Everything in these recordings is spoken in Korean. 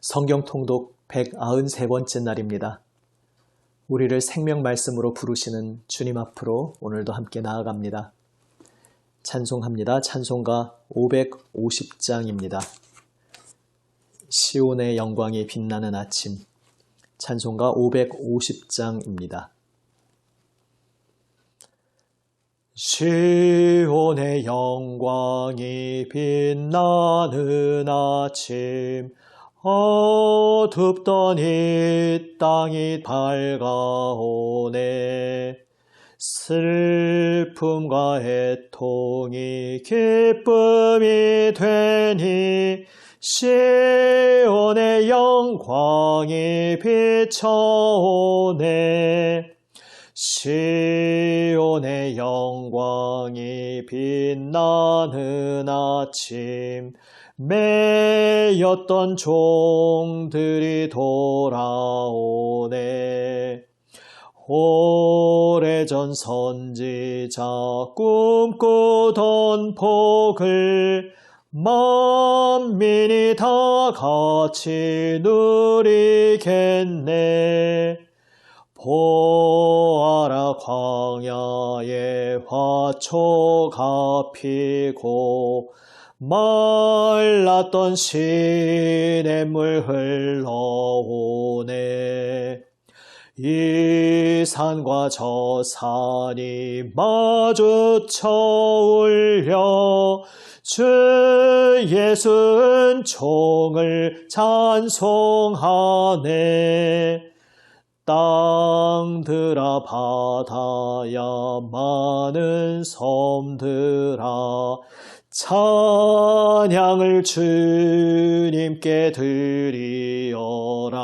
성경 통독 193번째 날입니다. 우리를 생명 말씀으로 부르시는 주님 앞으로 오늘도 함께 나아갑니다. 찬송합니다. 찬송가 550장입니다. 시온의 영광이 빛나는 아침. 찬송가 550장입니다. 시온의 영광이 빛나는 아침, 어둡던 이 땅이 밝아오네. 슬픔과 애통이 기쁨이 되니 시온의 영광이 비춰오네. 시온의 영광이 빛나는 아침, 매였던 종들이 돌아오네. 오래전 선지자 꿈꾸던 복을 만민이 다 같이 누리겠네. 보아라, 광야에 화초가 피고 말랐던 시냇물 흘러오네. 이 산과 저 산이 마주쳐 울려 주 예수 은총을 찬송하네. 땅들아 바다야 많은 섬들아 찬양을 주님께 드리어라.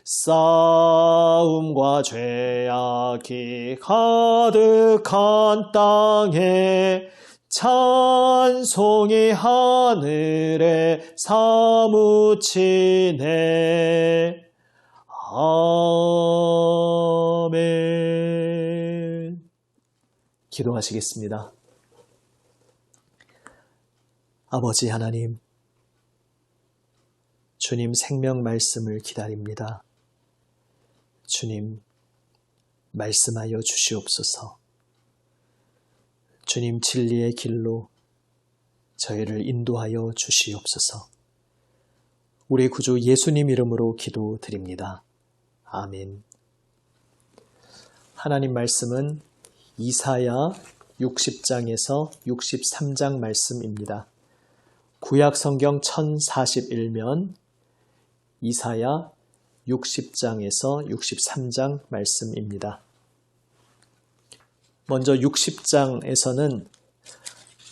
싸움과 죄악이 가득한 땅에 찬송이 하늘에 사무치네. 아멘. 기도하시겠습니다. 아버지 하나님, 주님 생명 말씀을 기다립니다. 주님, 말씀하여 주시옵소서. 주님 진리의 길로 저희를 인도하여 주시옵소서. 우리 구주 예수님 이름으로 기도드립니다. 아멘. 하나님 말씀은 이사야 60장에서 63장 말씀입니다. 구약 성경 1041면 이사야 60장에서 63장 말씀입니다. 먼저 60장에서는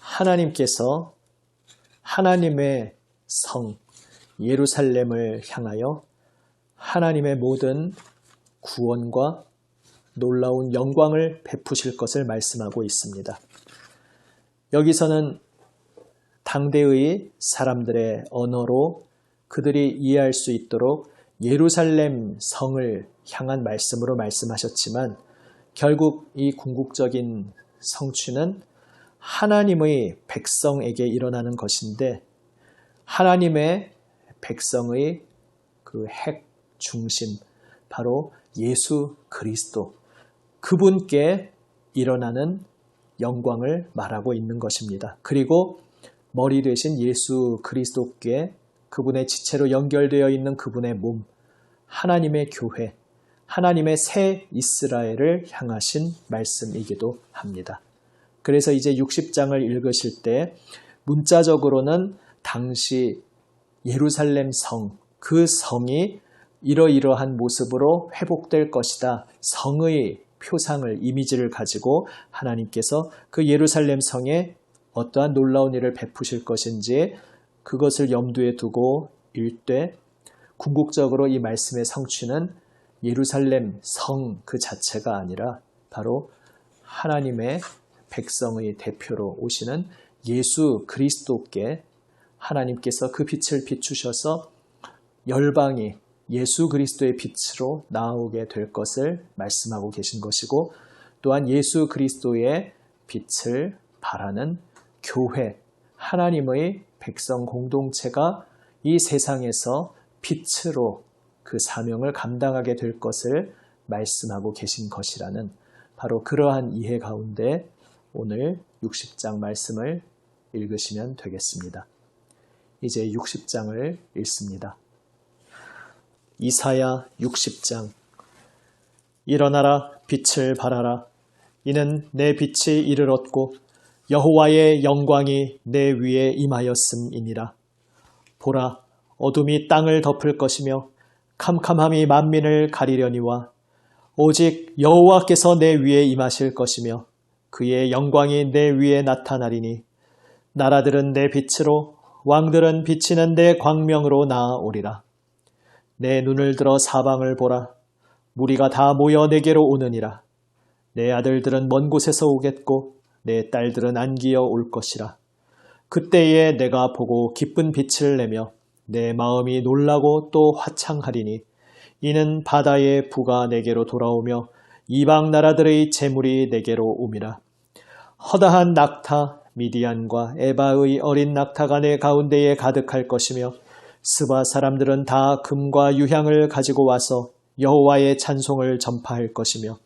하나님께서 하나님의 성 예루살렘을 향하여 하나님의 모든 구원과 놀라운 영광을 베푸실 것을 말씀하고 있습니다. 여기서는 당대의 사람들의 언어로 그들이 이해할 수 있도록 예루살렘 성을 향한 말씀으로 말씀하셨지만 결국 이 궁극적인 성취는 하나님의 백성에게 일어나는 것인데 하나님의 백성의 그 핵 중심, 바로 예수 그리스도, 그분께 일어나는 영광을 말하고 있는 것입니다. 그리고 머리 되신 예수 그리스도께 그분의 지체로 연결되어 있는 그분의 몸, 하나님의 교회, 하나님의 새 이스라엘을 향하신 말씀이기도 합니다. 그래서 이제 60장을 읽으실 때 문자적으로는 당시 예루살렘 성, 그 성이 이러이러한 모습으로 회복될 것이다. 성의 표상을, 이미지를 가지고 하나님께서 그 예루살렘 성에 어떠한 놀라운 일을 베푸실 것인지 그것을 염두에 두고 읽되 궁극적으로 이 말씀의 성취는 예루살렘 성 그 자체가 아니라 바로 하나님의 백성의 대표로 오시는 예수 그리스도께 하나님께서 그 빛을 비추셔서 열방이 예수 그리스도의 빛으로 나오게 될 것을 말씀하고 계신 것이고, 또한 예수 그리스도의 빛을 바라는 교회, 하나님의 백성 공동체가 이 세상에서 빛으로 그 사명을 감당하게 될 것을 말씀하고 계신 것이라는 바로 그러한 이해 가운데 오늘 60장 말씀을 읽으시면 되겠습니다. 이제 60장을 읽습니다. 이사야 60장. 일어나라, 빛을 발하라. 이는 내 빛이 이르렀고 여호와의 영광이 내 위에 임하였음이니라. 보라, 어둠이 땅을 덮을 것이며 캄캄함이 만민을 가리려니와 오직 여호와께서 내 위에 임하실 것이며 그의 영광이 내 위에 나타나리니 나라들은 내 빛으로 왕들은 비치는 내 광명으로 나아오리라. 내 눈을 들어 사방을 보라. 무리가 다 모여 내게로 오느니라. 내 아들들은 먼 곳에서 오겠고 내 딸들은 안기어 올 것이라. 그때에 내가 보고 기쁜 빛을 내며 내 마음이 놀라고 또 화창하리니 이는 바다의 부가 내게로 돌아오며 이방 나라들의 재물이 내게로 옴이라. 허다한 낙타 미디안과 에바의 어린 낙타가 내 가운데에 가득할 것이며 스바 사람들은 다 금과 유향을 가지고 와서 여호와의 찬송을 전파할 것이며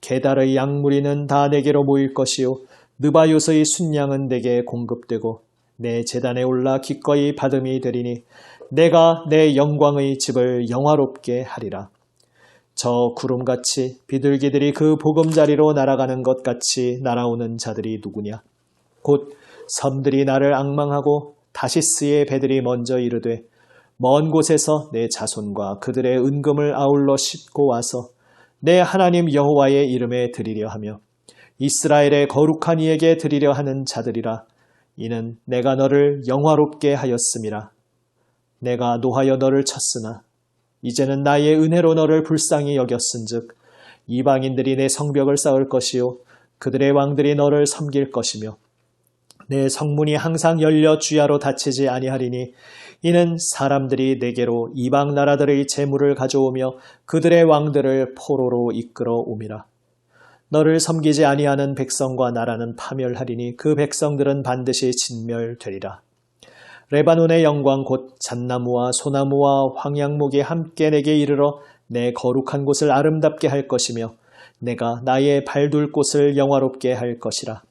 게달의 양무리는 다 내게로 모일 것이요 느바요스의 순양은 내게 공급되고 내 제단에 올라 기꺼이 받음이 되리니 내가 내 영광의 집을 영화롭게 하리라. 저 구름같이 비둘기들이 그 보금자리로 날아가는 것 같이 날아오는 자들이 누구냐? 곧 섬들이 나를 앙망하고 다시스의 배들이 먼저 이르되 먼 곳에서 내 자손과 그들의 은금을 아울러 싣고 와서 내 하나님 여호와의 이름에 드리려 하며 이스라엘의 거룩한 이에게 드리려 하는 자들이라. 이는 내가 너를 영화롭게 하였음이라. 내가 노하여 너를 쳤으나 이제는 나의 은혜로 너를 불쌍히 여겼은즉 이방인들이 내 성벽을 쌓을 것이요 그들의 왕들이 너를 섬길 것이며 내 성문이 항상 열려 주야로 닫히지 아니하리니 이는 사람들이 내게로 이방 나라들의 재물을 가져오며 그들의 왕들을 포로로 이끌어 옴이라. 너를 섬기지 아니하는 백성과 나라는 파멸하리니 그 백성들은 반드시 진멸되리라. 레바논의 영광 곧 잣나무와 소나무와 황양목이 함께 내게 이르러 내 거룩한 곳을 아름답게 할 것이며 내가 나의 발둘 곳을 영화롭게 할 것이라.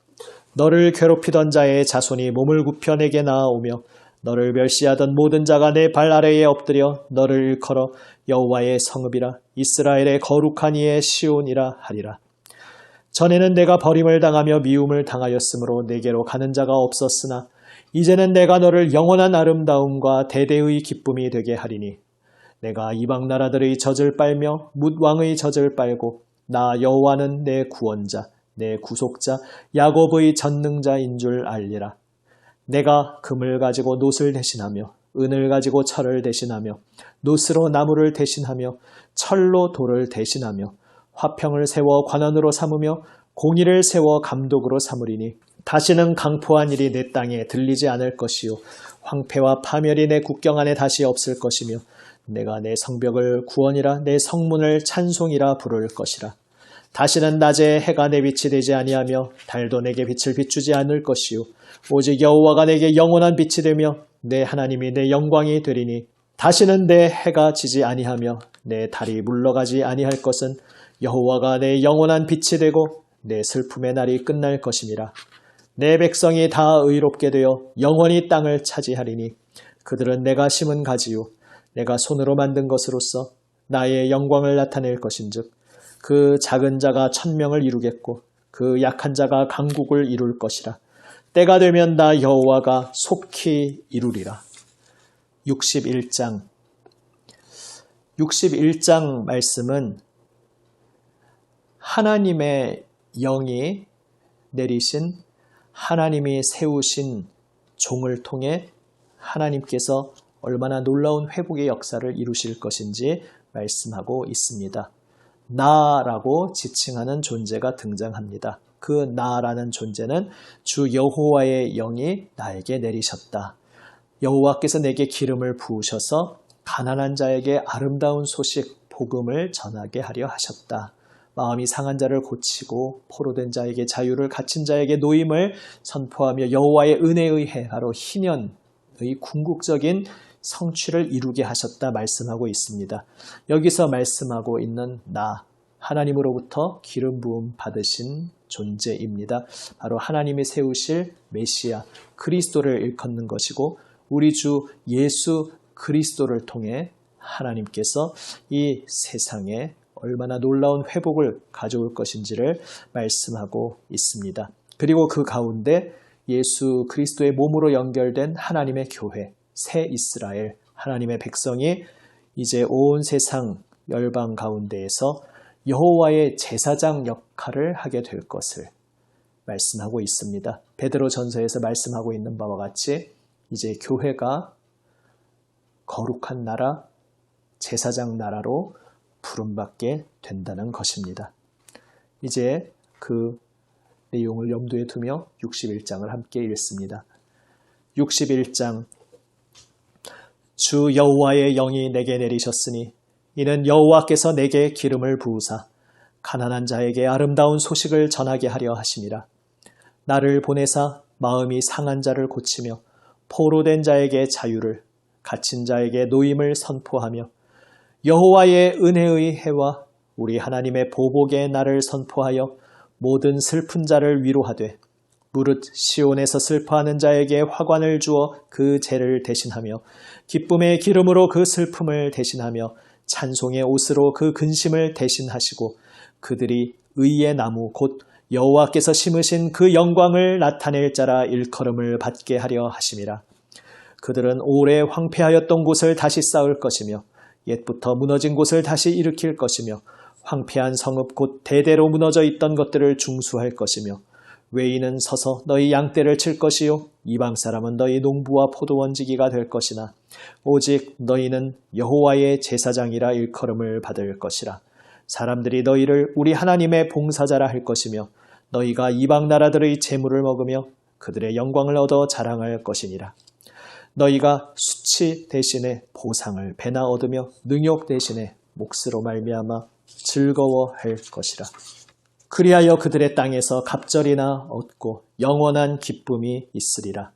너를 괴롭히던 자의 자손이 몸을 굽혀 내게 나아오며 너를 멸시하던 모든 자가 내 발 아래에 엎드려 너를 일컬어 여호와의 성읍이라 이스라엘의 거룩한 이의 시온이라 하리라. 전에는 내가 버림을 당하며 미움을 당하였으므로 내게로 가는 자가 없었으나 이제는 내가 너를 영원한 아름다움과 대대의 기쁨이 되게 하리니 내가 이방 나라들의 젖을 빨며 뭇 왕의 젖을 빨고 나 여호와는 내 구원자 내 구속자 야곱의 전능자인 줄 알리라. 내가 금을 가지고 놋을 대신하며 은을 가지고 철을 대신하며 놋으로 나무를 대신하며 철로 돌을 대신하며 화평을 세워 관원으로 삼으며 공의를 세워 감독으로 삼으리니 다시는 강포한 일이 내 땅에 들리지 않을 것이요 황폐와 파멸이 내 국경 안에 다시 없을 것이며 내가 내 성벽을 구원이라 내 성문을 찬송이라 부를 것이라. 다시는 낮에 해가 내 빛이 되지 아니하며 달도 내게 빛을 비추지 않을 것이요 오직 여호와가 내게 영원한 빛이 되며 내 하나님이 내 영광이 되리니 다시는 내 해가 지지 아니하며 내 달이 물러가지 아니할 것은 여호와가 내 영원한 빛이 되고 내 슬픔의 날이 끝날 것임이라. 내 백성이 다 의롭게 되어 영원히 땅을 차지하리니 그들은 내가 심은 가지요 내가 손으로 만든 것으로서 나의 영광을 나타낼 것인즉 그 작은 자가 1000명을 이루겠고 그 약한 자가 강국을 이룰 것이라. 때가 되면 나 여호와가 속히 이루리라. 61장 61장 말씀은 하나님의 영이 내리신 하나님이 세우신 종을 통해 하나님께서 얼마나 놀라운 회복의 역사를 이루실 것인지 말씀하고 있습니다. 나라고 지칭하는 존재가 등장합니다. 그 나라는 존재는 주 여호와의 영이 나에게 내리셨다. 여호와께서 내게 기름을 부으셔서 가난한 자에게 아름다운 소식, 복음을 전하게 하려 하셨다. 마음이 상한 자를 고치고 포로된 자에게 자유를, 갇힌 자에게 노임을 선포하며 여호와의 은혜의 해, 바로 희년의 궁극적인 성취를 이루게 하셨다 말씀하고 있습니다. 여기서 말씀하고 있는 나, 하나님으로부터 기름 부음 받으신 존재입니다. 바로 하나님이 세우실 메시아 그리스도를 일컫는 것이고 우리 주 예수 그리스도를 통해 하나님께서 이 세상에 얼마나 놀라운 회복을 가져올 것인지를 말씀하고 있습니다. 그리고 그 가운데 예수 그리스도의 몸으로 연결된 하나님의 교회, 새 이스라엘, 하나님의 백성이 이제 온 세상 열방 가운데에서 여호와의 제사장 역할을 하게 될 것을 말씀하고 있습니다. 베드로 전서에서 말씀하고 있는 바와 같이 이제 교회가 거룩한 나라, 제사장 나라로 부름받게 된다는 것입니다. 이제 그 내용을 염두에 두며 61장을 함께 읽습니다. 61장 주 여호와의 영이 내게 내리셨으니 이는 여호와께서 내게 기름을 부으사 가난한 자에게 아름다운 소식을 전하게 하려 하심이라. 나를 보내사 마음이 상한 자를 고치며 포로된 자에게 자유를 갇힌 자에게 노임을 선포하며 여호와의 은혜의 해와 우리 하나님의 보복의 날을 선포하여 모든 슬픈 자를 위로하되 무릇 시온에서 슬퍼하는 자에게 화관을 주어 그 죄를 대신하며 기쁨의 기름으로 그 슬픔을 대신하며 찬송의 옷으로 그 근심을 대신하시고 그들이 의의 나무 곧 여호와께서 심으신 그 영광을 나타낼 자라 일컬음을 받게 하려 하심이라. 그들은 오래 황폐하였던 곳을 다시 쌓을 것이며 옛부터 무너진 곳을 다시 일으킬 것이며 황폐한 성읍 곧 대대로 무너져 있던 것들을 중수할 것이며 외인은 서서 너희 양떼를 칠 것이요 이방 사람은 너희 농부와 포도원지기가 될 것이나 오직 너희는 여호와의 제사장이라 일컬음을 받을 것이라. 사람들이 너희를 우리 하나님의 봉사자라 할 것이며 너희가 이방 나라들의 재물을 먹으며 그들의 영광을 얻어 자랑할 것이니라. 너희가 수치 대신에 보상을 배나 얻으며 능욕 대신에 몫으로 말미암아 즐거워할 것이라. 그리하여 그들의 땅에서 갑절이나 얻고 영원한 기쁨이 있으리라.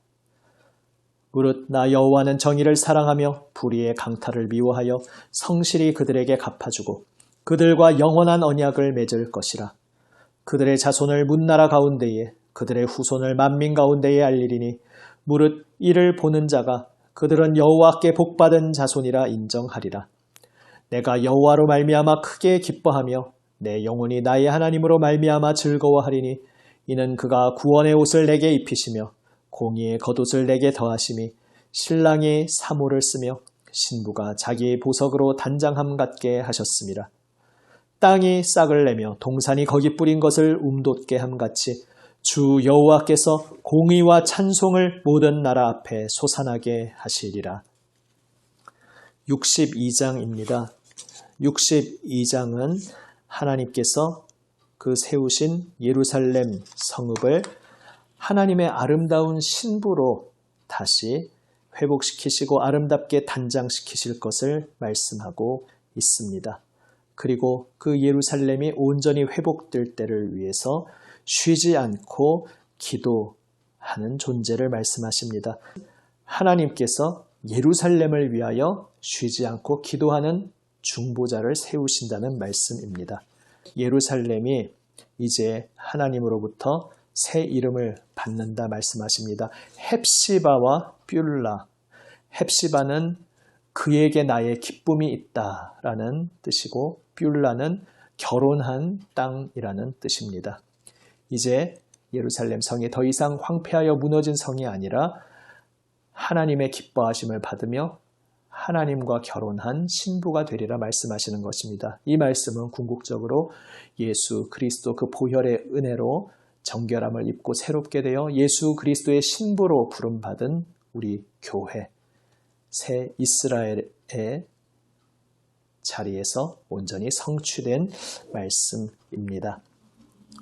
무릇 나 여호와는 정의를 사랑하며 불의의 강탈을 미워하여 성실히 그들에게 갚아주고 그들과 영원한 언약을 맺을 것이라. 그들의 자손을 문나라 가운데에 그들의 후손을 만민 가운데에 알리리니 무릇 이를 보는 자가 그들은 여호와께 복받은 자손이라 인정하리라. 내가 여호와로 말미암아 크게 기뻐하며 내 영혼이 나의 하나님으로 말미암아 즐거워하리니 이는 그가 구원의 옷을 내게 입히시며 공의의 겉옷을 내게 더하심이 신랑이 사모를 쓰며 신부가 자기의 보석으로 단장함 같게 하셨음이라. 땅이 싹을 내며 동산이 거기 뿌린 것을 움돋게 함같이 주 여호와께서 공의와 찬송을 모든 나라 앞에 솟아나게 하시리라. 62장입니다. 62장은 하나님께서 그 세우신 예루살렘 성읍을 하나님의 아름다운 신부로 다시 회복시키시고 아름답게 단장시키실 것을 말씀하고 있습니다. 그리고 그 예루살렘이 온전히 회복될 때를 위해서 쉬지 않고 기도하는 존재를 말씀하십니다. 하나님께서 예루살렘을 위하여 쉬지 않고 기도하는 중보자를 세우신다는 말씀입니다. 예루살렘이 이제 하나님으로부터 새 이름을 받는다 말씀하십니다. 헵시바와 뷸라. 헵시바는 그에게 나의 기쁨이 있다라는 뜻이고 뷸라는 결혼한 땅이라는 뜻입니다. 이제 예루살렘 성이 더 이상 황폐하여 무너진 성이 아니라 하나님의 기뻐하심을 받으며 하나님과 결혼한 신부가 되리라 말씀하시는 것입니다. 이 말씀은 궁극적으로 예수 그리스도 그 보혈의 은혜로 정결함을 입고 새롭게 되어 예수 그리스도의 신부로 부름받은 우리 교회, 새 이스라엘의 자리에서 온전히 성취된 말씀입니다.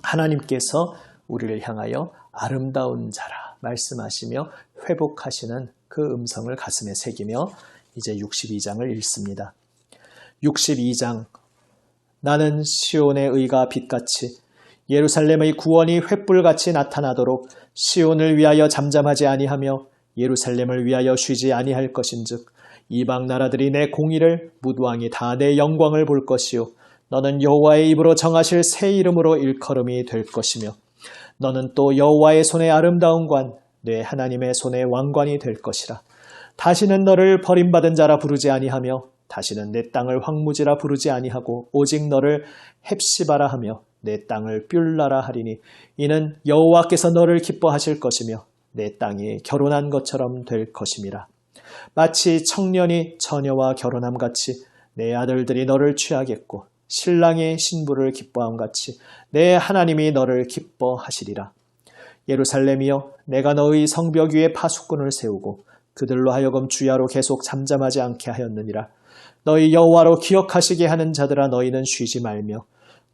하나님께서 우리를 향하여 아름다운 자라 말씀하시며 회복하시는 그 음성을 가슴에 새기며 이제 62장을 읽습니다. 62장 나는 시온의 의가 빛같이 예루살렘의 구원이 횃불같이 나타나도록 시온을 위하여 잠잠하지 아니하며 예루살렘을 위하여 쉬지 아니할 것인즉 이방 나라들이 내 공의를 무두왕이 다 내 영광을 볼 것이요 너는 여호와의 입으로 정하실 새 이름으로 일컬음이 될 것이며 너는 또 여호와의 손의 아름다운 관 내 하나님의 손의 왕관이 될 것이라. 다시는 너를 버림받은 자라 부르지 아니하며 다시는 내 땅을 황무지라 부르지 아니하고 오직 너를 헵시바라 하며 내 땅을 뷸라라 하리니 이는 여호와께서 너를 기뻐하실 것이며 내 땅이 결혼한 것처럼 될 것임이라. 마치 청년이 처녀와 결혼함 같이 내 아들들이 너를 취하겠고 신랑이 신부를 기뻐함 같이 내 하나님이 너를 기뻐하시리라. 예루살렘이여 내가 너의 성벽 위에 파수꾼을 세우고 그들로 하여금 주야로 계속 잠잠하지 않게 하였느니라. 너희 여호와로 기억하시게 하는 자들아 너희는 쉬지 말며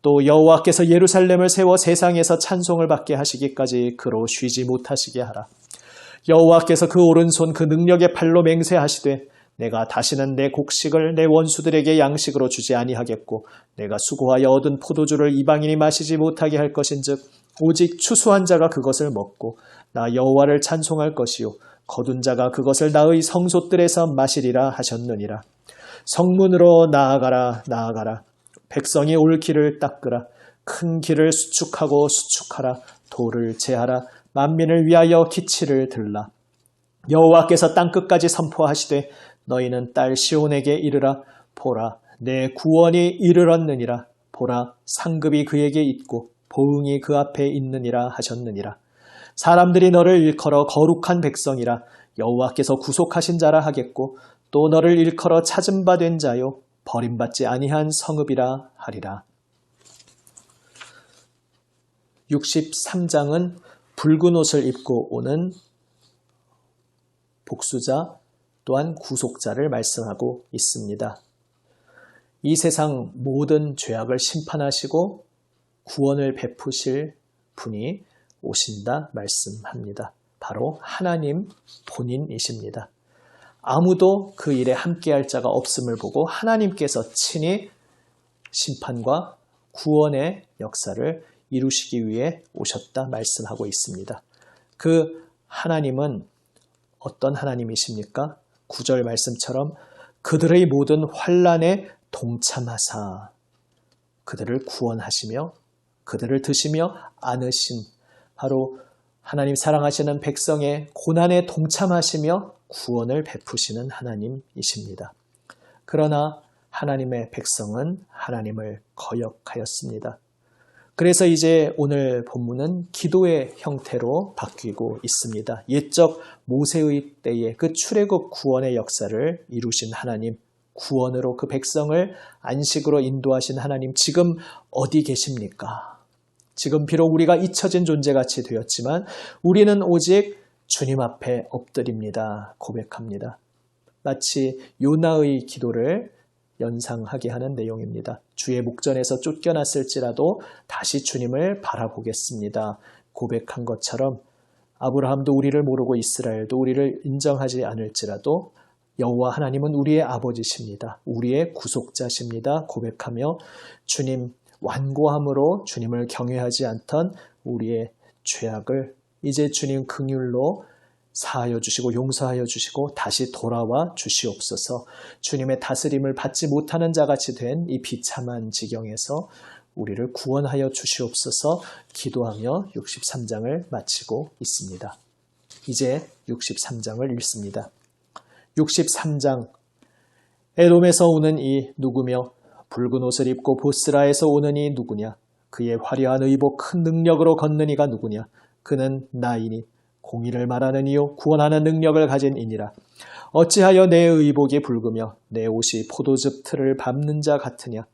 또 여호와께서 예루살렘을 세워 세상에서 찬송을 받게 하시기까지 그로 쉬지 못하시게 하라. 여호와께서 그 오른손 그 능력의 팔로 맹세하시되 내가 다시는 내 곡식을 내 원수들에게 양식으로 주지 아니하겠고 내가 수고하여 얻은 포도주를 이방인이 마시지 못하게 할 것인즉 오직 추수한 자가 그것을 먹고 나 여호와를 찬송할 것이요 거둔 자가 그것을 나의 성소들에서 마시리라 하셨느니라. 성문으로 나아가라 나아가라. 백성이 올 길을 닦으라. 큰 길을 수축하고 수축하라. 돌을 제하라. 만민을 위하여 기치를 들라. 여호와께서 땅끝까지 선포하시되 너희는 딸 시온에게 이르라. 보라 내 구원이 이르렀느니라. 보라 상급이 그에게 있고 보응이 그 앞에 있느니라 하셨느니라. 사람들이 너를 일컬어 거룩한 백성이라 여호와께서 구속하신 자라 하겠고 또 너를 일컬어 찾은 바 된 자요 버림받지 아니한 성읍이라 하리라. 63장은 붉은 옷을 입고 오는 복수자 또한 구속자를 말씀하고 있습니다. 이 세상 모든 죄악을 심판하시고 구원을 베푸실 분이 오신다 말씀합니다. 바로 하나님 본인이십니다. 아무도 그 일에 함께할 자가 없음을 보고 하나님께서 친히 심판과 구원의 역사를 이루시기 위해 오셨다 말씀하고 있습니다. 그 하나님은 어떤 하나님이십니까? 9절 말씀처럼 그들의 모든 환난에 동참하사 그들을 구원하시며 그들을 드시며 안으신 바로 하나님 사랑하시는 백성의 고난에 동참하시며 구원을 베푸시는 하나님이십니다. 그러나 하나님의 백성은 하나님을 거역하였습니다. 그래서 이제 오늘 본문은 기도의 형태로 바뀌고 있습니다. 옛적 모세의 때에 그 출애굽 구원의 역사를 이루신 하나님, 구원으로 그 백성을 안식으로 인도하신 하나님, 지금 어디 계십니까? 지금 비록 우리가 잊혀진 존재같이 되었지만 우리는 오직 주님 앞에 엎드립니다. 고백합니다. 마치 요나의 기도를 연상하게 하는 내용입니다. 주의 목전에서 쫓겨났을지라도 다시 주님을 바라보겠습니다. 고백한 것처럼 아브라함도 우리를 모르고 이스라엘도 우리를 인정하지 않을지라도 여호와 하나님은 우리의 아버지십니다. 우리의 구속자십니다. 고백하며 주님 완고함으로 주님을 경외하지 않던 우리의 죄악을 이제 주님 긍휼로 사하여 주시고 용서하여 주시고 다시 돌아와 주시옵소서. 주님의 다스림을 받지 못하는 자같이 된 이 비참한 지경에서 우리를 구원하여 주시옵소서 기도하며 63장을 마치고 있습니다. 이제 63장을 읽습니다. 63장 에돔에서 오는 이 누구며 붉은 옷을 입고 보스라에서 오는 이 누구냐? 그의 화려한 의복 큰 능력으로 걷는 이가 누구냐? 그는 나이니 공의를 말하는 이요 구원하는 능력을 가진 이니라. 어찌하여 내 의복이 붉으며 내 옷이 포도즙 틀을 밟는 자 같으냐?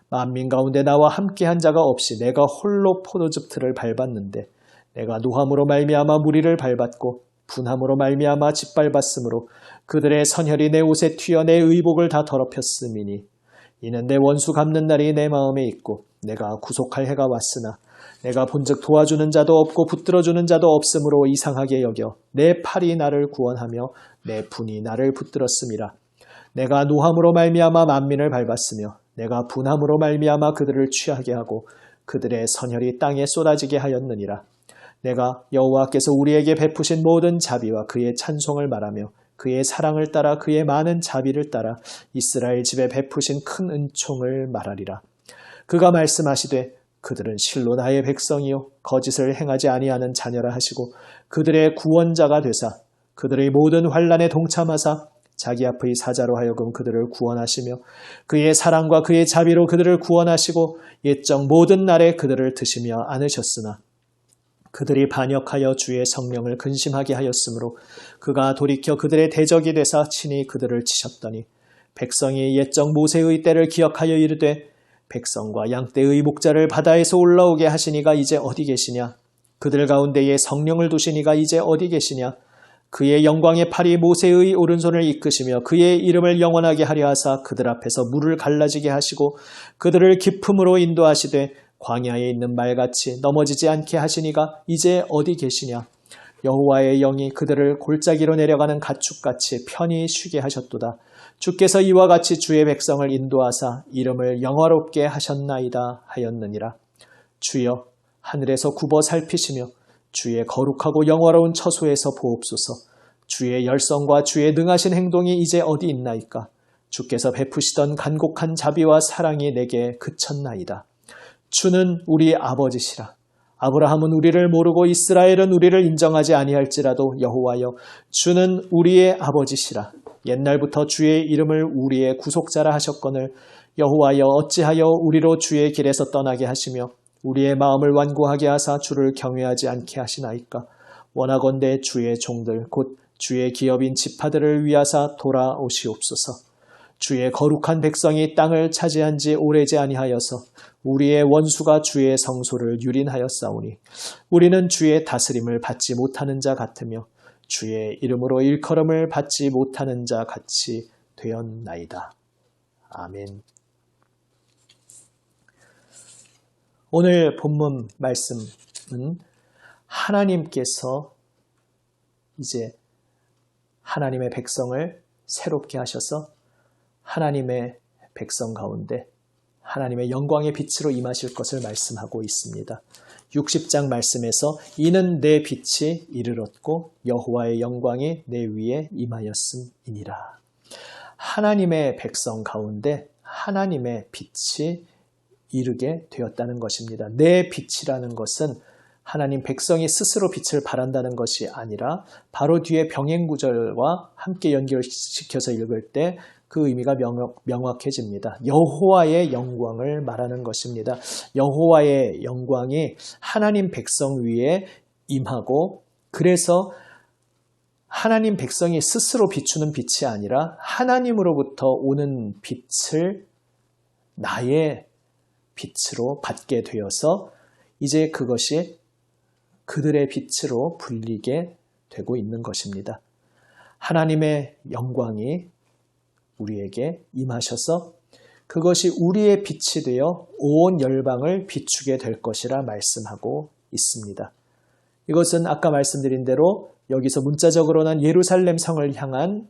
만민 가운데 나와 함께한 자가 없이 내가 홀로 포도즙 틀을 밟았는데 내가 노함으로 말미암아 무리를 밟았고 분함으로 말미암아 짓밟았으므로 그들의 선혈이 내 옷에 튀어 내 의복을 다 더럽혔음이니 이는 내 원수 갚는 날이 내 마음에 있고 내가 구속할 해가 왔으나 내가 본즉 도와주는 자도 없고 붙들어주는 자도 없으므로 이상하게 여겨 내 팔이 나를 구원하며 내 분이 나를 붙들었음이라. 내가 노함으로 말미암아 만민을 밟았으며 내가 분함으로 말미암아 그들을 취하게 하고 그들의 선혈이 땅에 쏟아지게 하였느니라. 내가 여호와께서 우리에게 베푸신 모든 자비와 그의 찬송을 말하며 그의 사랑을 따라 그의 많은 자비를 따라 이스라엘 집에 베푸신 큰 은총을 말하리라. 그가 말씀하시되 그들은 실로 나의 백성이요 거짓을 행하지 아니하는 자녀라 하시고 그들의 구원자가 되사 그들의 모든 환난에 동참하사 자기 앞의 사자로 하여금 그들을 구원하시며 그의 사랑과 그의 자비로 그들을 구원하시고 옛적 모든 날에 그들을 드시며 안으셨으나 그들이 반역하여 주의 성령을 근심하게 하였으므로 그가 돌이켜 그들의 대적이 되사 친히 그들을 치셨더니 백성이 옛적 모세의 때를 기억하여 이르되 백성과 양떼의 목자를 바다에서 올라오게 하시니가 이제 어디 계시냐? 그들 가운데에 성령을 두시니가 이제 어디 계시냐? 그의 영광의 팔이 모세의 오른손을 이끄시며 그의 이름을 영원하게 하려 하사 그들 앞에서 물을 갈라지게 하시고 그들을 깊음으로 인도하시되 광야에 있는 말같이 넘어지지 않게 하시니가 이제 어디 계시냐? 여호와의 영이 그들을 골짜기로 내려가는 가축같이 편히 쉬게 하셨도다. 주께서 이와 같이 주의 백성을 인도하사 이름을 영화롭게 하셨나이다 하였느니라. 주여 하늘에서 굽어 살피시며 주의 거룩하고 영화로운 처소에서 보옵소서. 주의 열성과 주의 능하신 행동이 이제 어디 있나이까? 주께서 베푸시던 간곡한 자비와 사랑이 내게 그쳤나이다. 주는 우리 아버지시라. 아브라함은 우리를 모르고 이스라엘은 우리를 인정하지 아니할지라도 여호와여 주는 우리의 아버지시라. 옛날부터 주의 이름을 우리의 구속자라 하셨거늘 여호와여 어찌하여 우리로 주의 길에서 떠나게 하시며 우리의 마음을 완고하게 하사 주를 경외하지 않게 하시나이까. 원하건대 주의 종들 곧 주의 기업인 지파들을 위하사 돌아오시옵소서. 주의 거룩한 백성이 땅을 차지한 지 오래지 아니하여서 우리의 원수가 주의 성소를 유린하였사오니 우리는 주의 다스림을 받지 못하는 자 같으며 주의 이름으로 일컬음을 받지 못하는 자 같이 되었나이다. 아멘. 오늘 본문 말씀은 하나님께서 이제 하나님의 백성을 새롭게 하셔서 하나님의 백성 가운데 하나님의 영광의 빛으로 임하실 것을 말씀하고 있습니다. 60장 말씀에서 이는 내 빛이 이르렀고 여호와의 영광이 내 위에 임하였음이니라. 하나님의 백성 가운데 하나님의 빛이 이르게 되었다는 것입니다. 내 빛이라는 것은 하나님 백성이 스스로 빛을 발한다는 것이 아니라 바로 뒤에 병행구절과 함께 연결시켜서 읽을 때 그 의미가 명확해집니다. 여호와의 영광을 말하는 것입니다. 여호와의 영광이 하나님 백성 위에 임하고 그래서 하나님 백성이 스스로 비추는 빛이 아니라 하나님으로부터 오는 빛을 나의 빛으로 받게 되어서 이제 그것이 그들의 빛으로 불리게 되고 있는 것입니다. 하나님의 영광이 우리에게 임하셔서 그것이 우리의 빛이 되어 온 열방을 비추게 될 것이라 말씀하고 있습니다. 이것은 아까 말씀드린 대로 여기서 문자적으로는 예루살렘 성을 향한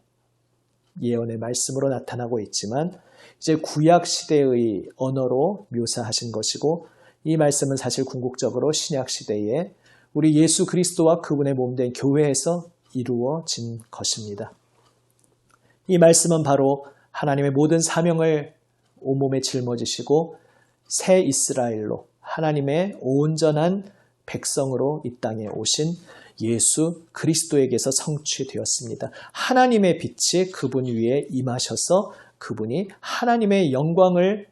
예언의 말씀으로 나타나고 있지만 이제 구약 시대의 언어로 묘사하신 것이고 이 말씀은 사실 궁극적으로 신약 시대에 우리 예수 그리스도와 그분의 몸된 교회에서 이루어진 것입니다. 이 말씀은 바로 하나님의 모든 사명을 온몸에 짊어지시고 새 이스라엘로 하나님의 온전한 백성으로 이 땅에 오신 예수 그리스도에게서 성취되었습니다. 하나님의 빛이 그분 위에 임하셔서 그분이 하나님의 영광을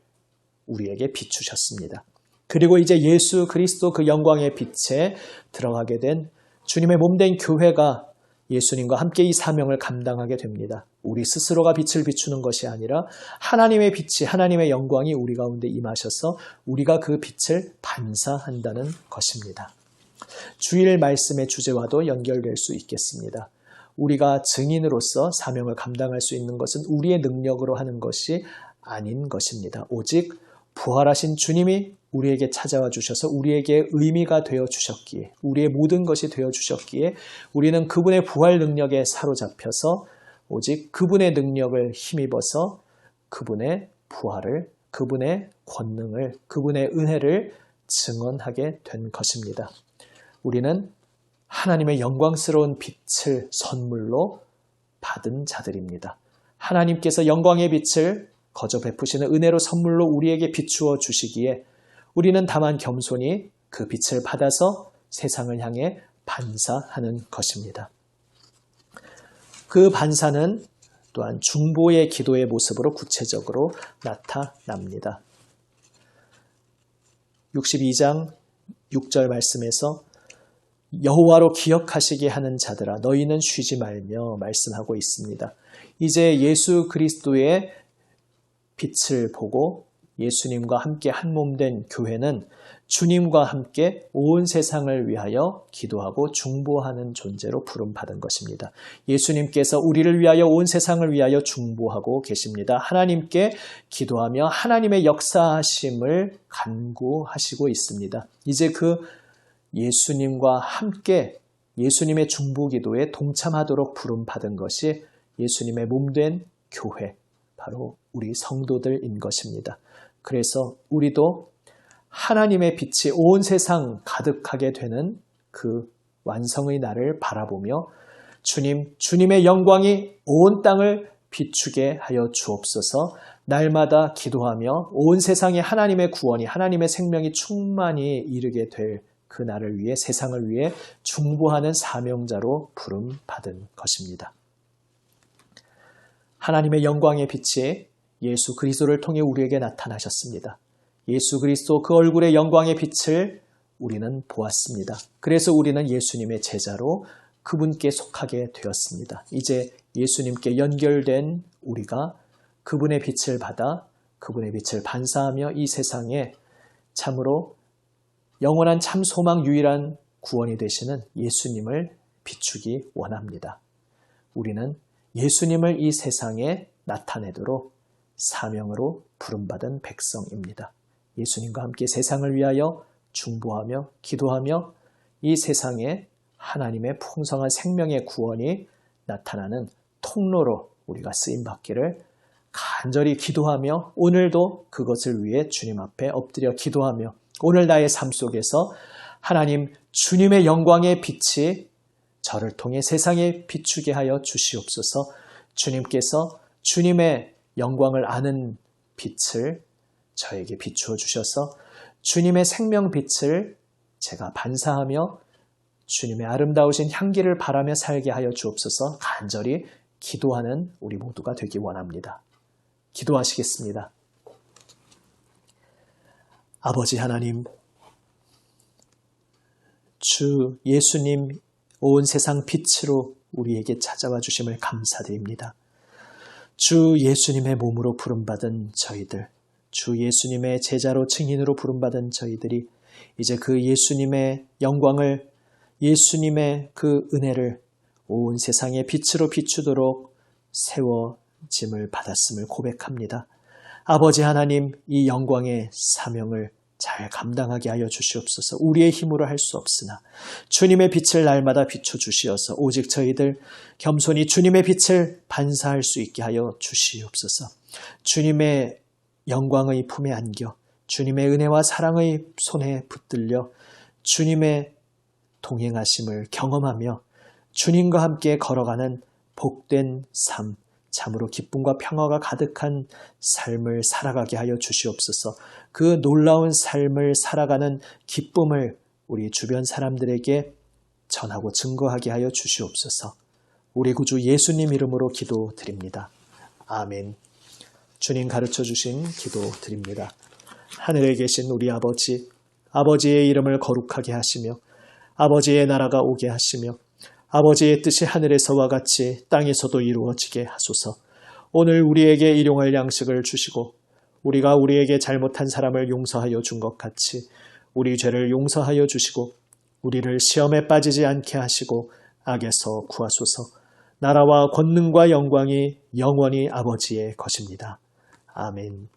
우리에게 비추셨습니다. 그리고 이제 예수 그리스도 그 영광의 빛에 들어가게 된 주님의 몸된 교회가 예수님과 함께 이 사명을 감당하게 됩니다. 우리 스스로가 빛을 비추는 것이 아니라 하나님의 빛이 하나님의 영광이 우리 가운데 임하셔서 우리가 그 빛을 반사한다는 것입니다. 주일 말씀의 주제와도 연결될 수 있겠습니다. 우리가 증인으로서 사명을 감당할 수 있는 것은 우리의 능력으로 하는 것이 아닌 것입니다. 오직 부활하신 주님이 우리에게 찾아와 주셔서 우리에게 의미가 되어 주셨기에 우리의 모든 것이 되어 주셨기에 우리는 그분의 부활 능력에 사로잡혀서 오직 그분의 능력을 힘입어서 그분의 부활을 그분의 권능을 그분의 은혜를 증언하게 된 것입니다. 우리는 하나님의 영광스러운 빛을 선물로 받은 자들입니다. 하나님께서 영광의 빛을 거저 베푸시는 은혜로 선물로 우리에게 비추어 주시기에 우리는 다만 겸손히 그 빛을 받아서 세상을 향해 반사하는 것입니다. 그 반사는 또한 중보의 기도의 모습으로 구체적으로 나타납니다. 62장 6절 말씀에서 여호와로 기억하시게 하는 자들아 너희는 쉬지 말며 말씀하고 있습니다. 이제 예수 그리스도의 빛을 보고 예수님과 함께 한 몸 된 교회는 주님과 함께 온 세상을 위하여 기도하고 중보하는 존재로 부름받은 것입니다. 예수님께서 우리를 위하여 온 세상을 위하여 중보하고 계십니다. 하나님께 기도하며 하나님의 역사하심을 간구하시고 있습니다. 이제 그 예수님과 함께 예수님의 중보기도에 동참하도록 부름받은 것이 예수님의 몸된 교회, 바로 우리 성도들인 것입니다. 그래서 우리도 하나님의 빛이 온 세상 가득하게 되는 그 완성의 날을 바라보며 주님의 영광이 온 땅을 비추게 하여 주옵소서. 날마다 기도하며 온 세상에 하나님의 구원이, 하나님의 생명이 충만히 이르게 될 그 날을 위해, 세상을 위해 중보하는 사명자로 부름받은 것입니다. 하나님의 영광의 빛이 예수 그리스도를 통해 우리에게 나타나셨습니다. 예수 그리스도 그 얼굴의 영광의 빛을 우리는 보았습니다. 그래서 우리는 예수님의 제자로 그분께 속하게 되었습니다. 이제 예수님께 연결된 우리가 그분의 빛을 받아 그분의 빛을 반사하며 이 세상에 참으로 영원한 참 소망 유일한 구원이 되시는 예수님을 비추기 원합니다. 우리는 예수님을 이 세상에 나타내도록 사명으로 부름받은 백성입니다. 예수님과 함께 세상을 위하여 중보하며 기도하며 이 세상에 하나님의 풍성한 생명의 구원이 나타나는 통로로 우리가 쓰임받기를 간절히 기도하며 오늘도 그것을 위해 주님 앞에 엎드려 기도하며 오늘 나의 삶 속에서 하나님 주님의 영광의 빛이 저를 통해 세상에 비추게 하여 주시옵소서. 주님께서 주님의 영광을 아는 빛을 저에게 비추어 주셔서 주님의 생명빛을 제가 반사하며 주님의 아름다우신 향기를 바라며 살게 하여 주옵소서. 간절히 기도하는 우리 모두가 되기 원합니다. 기도하시겠습니다. 아버지 하나님, 주 예수님 온 세상 빛으로 우리에게 찾아와 주심을 감사드립니다. 주 예수님의 몸으로 부름받은 저희들, 주 예수님의 제자로 증인으로 부름받은 저희들이 이제 그 예수님의 영광을, 예수님의 그 은혜를 온 세상의 빛으로 비추도록 세워짐을 받았음을 고백합니다. 아버지 하나님, 이 영광의 사명을 잘 감당하게 하여 주시옵소서. 우리의 힘으로 할 수 없으나 주님의 빛을 날마다 비춰주시어서 오직 저희들 겸손히 주님의 빛을 반사할 수 있게 하여 주시옵소서. 주님의 영광의 품에 안겨 주님의 은혜와 사랑의 손에 붙들려 주님의 동행하심을 경험하며 주님과 함께 걸어가는 복된 삶, 참으로 기쁨과 평화가 가득한 삶을 살아가게 하여 주시옵소서. 그 놀라운 삶을 살아가는 기쁨을 우리 주변 사람들에게 전하고 증거하게 하여 주시옵소서. 우리 구주 예수님 이름으로 기도드립니다. 아멘. 주님 가르쳐 주신 기도 드립니다. 하늘에 계신 우리 아버지, 아버지의 이름을 거룩하게 하시며 아버지의 나라가 오게 하시며 아버지의 뜻이 하늘에서와 같이 땅에서도 이루어지게 하소서. 오늘 우리에게 일용할 양식을 주시고 우리가 우리에게 잘못한 사람을 용서하여 준 것 같이 우리 죄를 용서하여 주시고 우리를 시험에 빠지지 않게 하시고 악에서 구하소서. 나라와 권능과 영광이 영원히 아버지의 것입니다. 아멘.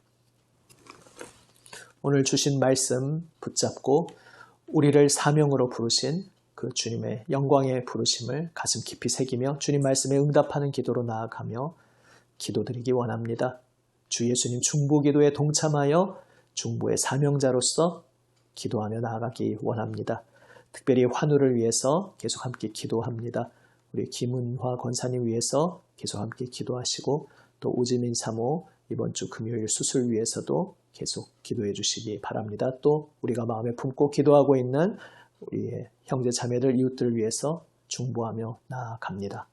오늘 주신 말씀 붙잡고 우리를 사명으로 부르신 그 주님의 영광의 부르심을 가슴 깊이 새기며 주님 말씀에 응답하는 기도로 나아가며 기도드리기 원합니다. 주 예수님 중보기도에 동참하여 중보의 사명자로서 기도하며 나아가기 원합니다. 특별히 환우를 위해서 계속 함께 기도합니다. 우리 김은화 권사님 위해서 계속 함께 기도하시고 또 오지민 사모 이번 주 금요일 수술 위해서도 계속 기도해 주시기 바랍니다. 또 우리가 마음에 품고 기도하고 있는 우리의 형제 자매들 이웃들 위해서 중보하며 나아갑니다.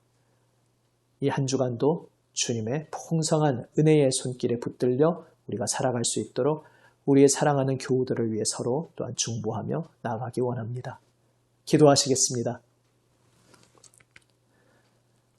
이 한 주간도 주님의 풍성한 은혜의 손길에 붙들려 우리가 살아갈 수 있도록 우리의 사랑하는 교우들을 위해 서로 또한 중보하며 나아가기 원합니다. 기도하시겠습니다.